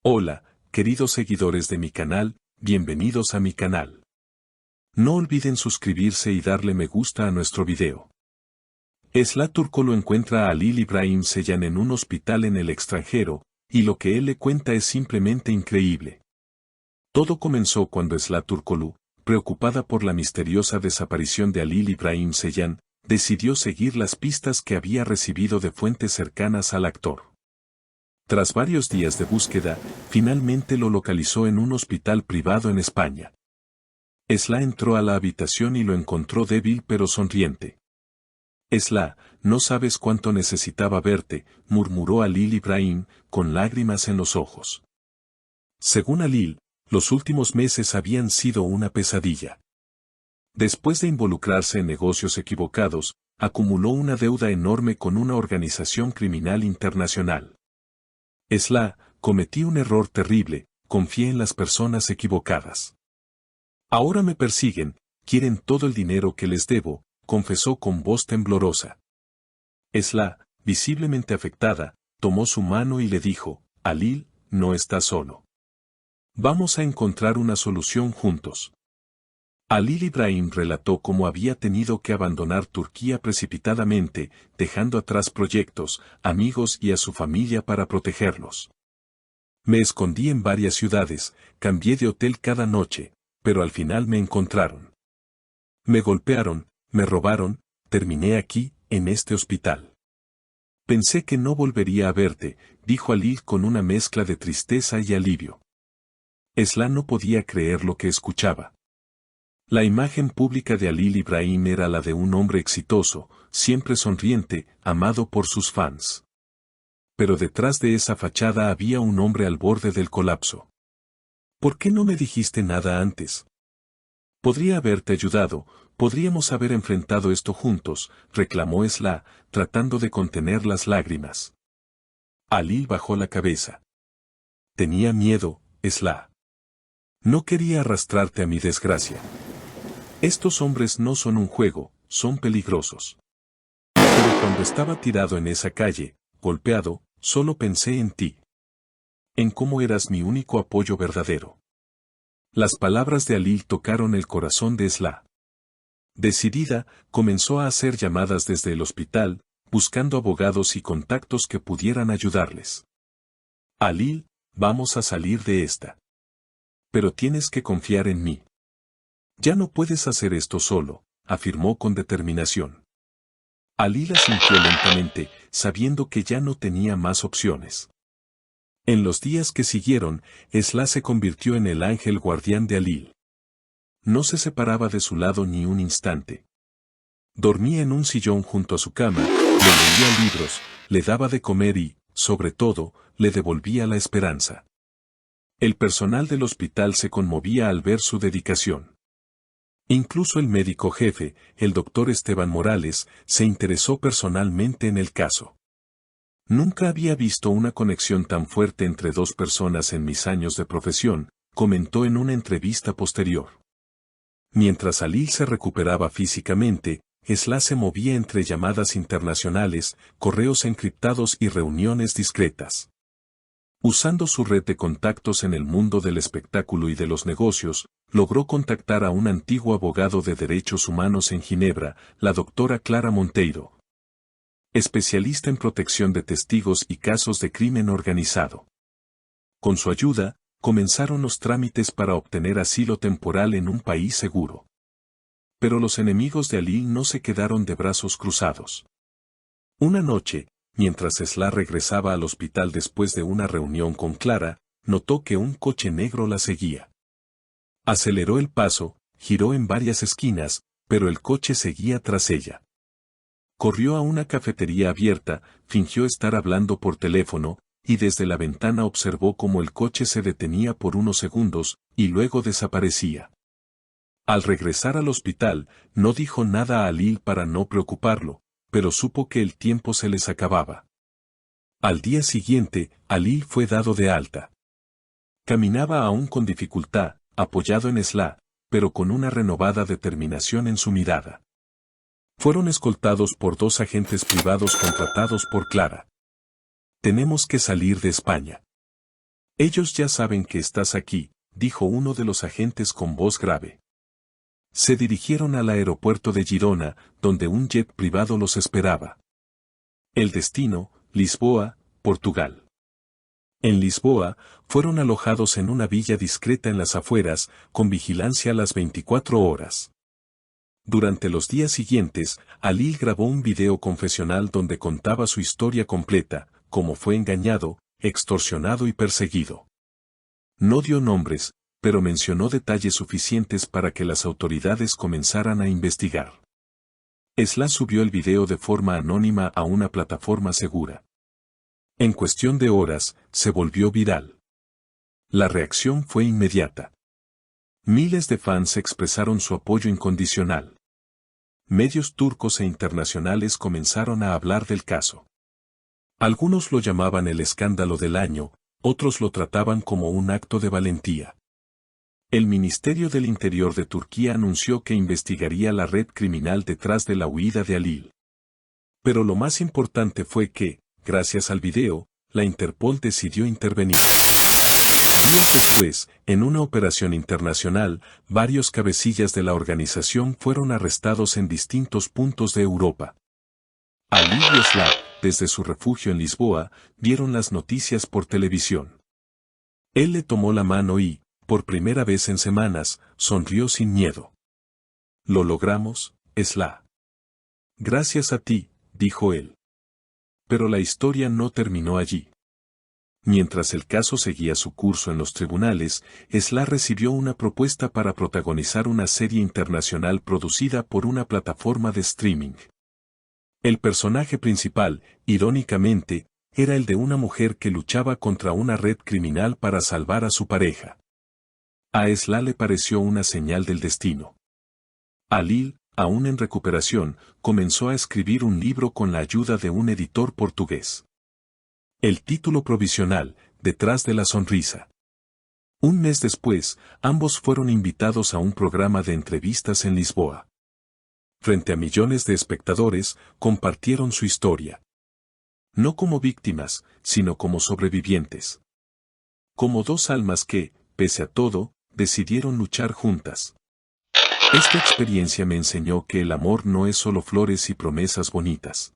Hola, queridos seguidores de mi canal, bienvenidos a mi canal. No olviden suscribirse y darle me gusta a nuestro video. Esla Turkolu encuentra a Halil İbrahim Ceylan en un hospital en el extranjero, y lo que él le cuenta es simplemente increíble. Todo comenzó cuando Esla Turkolu, preocupada por la misteriosa desaparición de Halil İbrahim Ceylan, decidió seguir las pistas que había recibido de fuentes cercanas al actor. Tras varios días de búsqueda, finalmente lo localizó en un hospital privado en España. Esla entró a la habitación y lo encontró débil pero sonriente. Esla, no sabes cuánto necesitaba verte, murmuró Halil İbrahim, con lágrimas en los ojos. Según Halil, los últimos meses habían sido una pesadilla. Después de involucrarse en negocios equivocados, acumuló una deuda enorme con una organización criminal internacional. Esla, cometí un error terrible, confié en las personas equivocadas. Ahora me persiguen, quieren todo el dinero que les debo, confesó con voz temblorosa. Esla, visiblemente afectada, tomó su mano y le dijo, Halil, no estás solo. Vamos a encontrar una solución juntos. Halil İbrahim relató cómo había tenido que abandonar Turquía precipitadamente, dejando atrás proyectos, amigos y a su familia para protegerlos. Me escondí en varias ciudades, cambié de hotel cada noche, pero al final me encontraron. Me golpearon, me robaron, terminé aquí, en este hospital. Pensé que no volvería a verte, dijo Halil con una mezcla de tristeza y alivio. Esla no podía creer lo que escuchaba. La imagen pública de Halil İbrahim era la de un hombre exitoso, siempre sonriente, amado por sus fans. Pero detrás de esa fachada había un hombre al borde del colapso. ¿Por qué no me dijiste nada antes? Podría haberte ayudado, podríamos haber enfrentado esto juntos, reclamó Esla, tratando de contener las lágrimas. Halil bajó la cabeza. Tenía miedo, Esla. No quería arrastrarte a mi desgracia. Estos hombres no son un juego, son peligrosos. Pero cuando estaba tirado en esa calle, golpeado, solo pensé en ti. En cómo eras mi único apoyo verdadero. Las palabras de Halil tocaron el corazón de Esla. Decidida, comenzó a hacer llamadas desde el hospital, buscando abogados y contactos que pudieran ayudarles. Halil, vamos a salir de esta. Pero tienes que confiar en mí. Ya no puedes hacer esto solo, afirmó con determinación. Halil asintió lentamente, sabiendo que ya no tenía más opciones. En los días que siguieron, Esla se convirtió en el ángel guardián de Halil. No se separaba de su lado ni un instante. Dormía en un sillón junto a su cama, le leía libros, le daba de comer y, sobre todo, le devolvía la esperanza. El personal del hospital se conmovía al ver su dedicación. Incluso el médico jefe, el doctor Esteban Morales, se interesó personalmente en el caso. Nunca había visto una conexión tan fuerte entre dos personas en mis años de profesión, comentó en una entrevista posterior. Mientras Halil se recuperaba físicamente, Esla se movía entre llamadas internacionales, correos encriptados y reuniones discretas. Usando su red de contactos en el mundo del espectáculo y de los negocios, logró contactar a un antiguo abogado de derechos humanos en Ginebra, la doctora Clara Monteiro. Especialista en protección de testigos y casos de crimen organizado. Con su ayuda, comenzaron los trámites para obtener asilo temporal en un país seguro. Pero los enemigos de Halil no se quedaron de brazos cruzados. Una noche, mientras Esla regresaba al hospital después de una reunión con Clara, notó que un coche negro la seguía. Aceleró el paso, giró en varias esquinas, pero el coche seguía tras ella. Corrió a una cafetería abierta, fingió estar hablando por teléfono, y desde la ventana observó cómo el coche se detenía por unos segundos, y luego desaparecía. Al regresar al hospital, no dijo nada a Halil para no preocuparlo, pero supo que el tiempo se les acababa. Al día siguiente, Halil fue dado de alta. Caminaba aún con dificultad, apoyado en Esla, pero con una renovada determinación en su mirada. Fueron escoltados por 2 agentes privados contratados por Clara. Tenemos que salir de España. Ellos ya saben que estás aquí, dijo uno de los agentes con voz grave. Se dirigieron al aeropuerto de Girona, donde un jet privado los esperaba. El destino, Lisboa, Portugal. En Lisboa, fueron alojados en una villa discreta en las afueras, con vigilancia a las 24 horas. Durante los días siguientes, Ali grabó un video confesional donde contaba su historia completa, cómo fue engañado, extorsionado y perseguido. No dio nombres, pero mencionó detalles suficientes para que las autoridades comenzaran a investigar. Esla subió el video de forma anónima a una plataforma segura. En cuestión de horas, se volvió viral. La reacción fue inmediata. Miles de fans expresaron su apoyo incondicional. Medios turcos e internacionales comenzaron a hablar del caso. Algunos lo llamaban el escándalo del año, otros lo trataban como un acto de valentía. El Ministerio del Interior de Turquía anunció que investigaría la red criminal detrás de la huida de Ali. Pero lo más importante fue que, gracias al video, la Interpol decidió intervenir. Días después, en una operación internacional, varios cabecillas de la organización fueron arrestados en distintos puntos de Europa. Ali y Esla, desde su refugio en Lisboa, vieron las noticias por televisión. Él le tomó la mano y, por primera vez en semanas, sonrió sin miedo. «Lo logramos, Esla. Gracias a ti», dijo él. Pero la historia no terminó allí. Mientras el caso seguía su curso en los tribunales, Esla recibió una propuesta para protagonizar una serie internacional producida por una plataforma de streaming. El personaje principal, irónicamente, era el de una mujer que luchaba contra una red criminal para salvar a su pareja. A Esla le pareció una señal del destino. Ali, aún en recuperación, comenzó a escribir un libro con la ayuda de un editor portugués. El título provisional, Detrás de la sonrisa. Un mes después, ambos fueron invitados a un programa de entrevistas en Lisboa. Frente a millones de espectadores, compartieron su historia. No como víctimas, sino como sobrevivientes. Como dos almas que, pese a todo, decidieron luchar juntas. Esta experiencia me enseñó que el amor no es solo flores y promesas bonitas.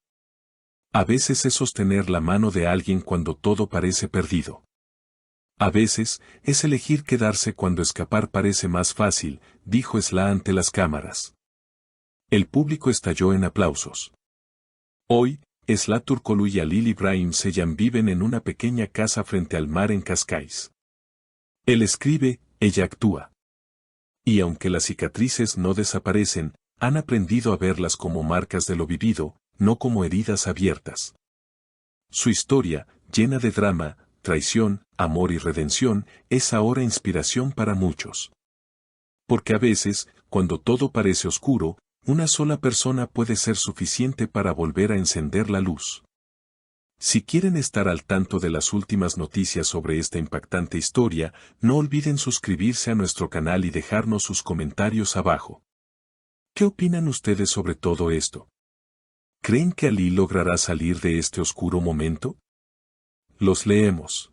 A veces es sostener la mano de alguien cuando todo parece perdido. A veces es elegir quedarse cuando escapar parece más fácil, dijo Esla ante las cámaras. El público estalló en aplausos. Hoy, Esla Turkoglu y Halil İbrahim Ceylan viven en una pequeña casa frente al mar en Cascais. Él escribe, ella actúa. Y aunque las cicatrices no desaparecen, han aprendido a verlas como marcas de lo vivido, no como heridas abiertas. Su historia, llena de drama, traición, amor y redención, es ahora inspiración para muchos. Porque a veces, cuando todo parece oscuro, una sola persona puede ser suficiente para volver a encender la luz. Si quieren estar al tanto de las últimas noticias sobre esta impactante historia, no olviden suscribirse a nuestro canal y dejarnos sus comentarios abajo. ¿Qué opinan ustedes sobre todo esto? ¿Creen que Ali logrará salir de este oscuro momento? Los leemos.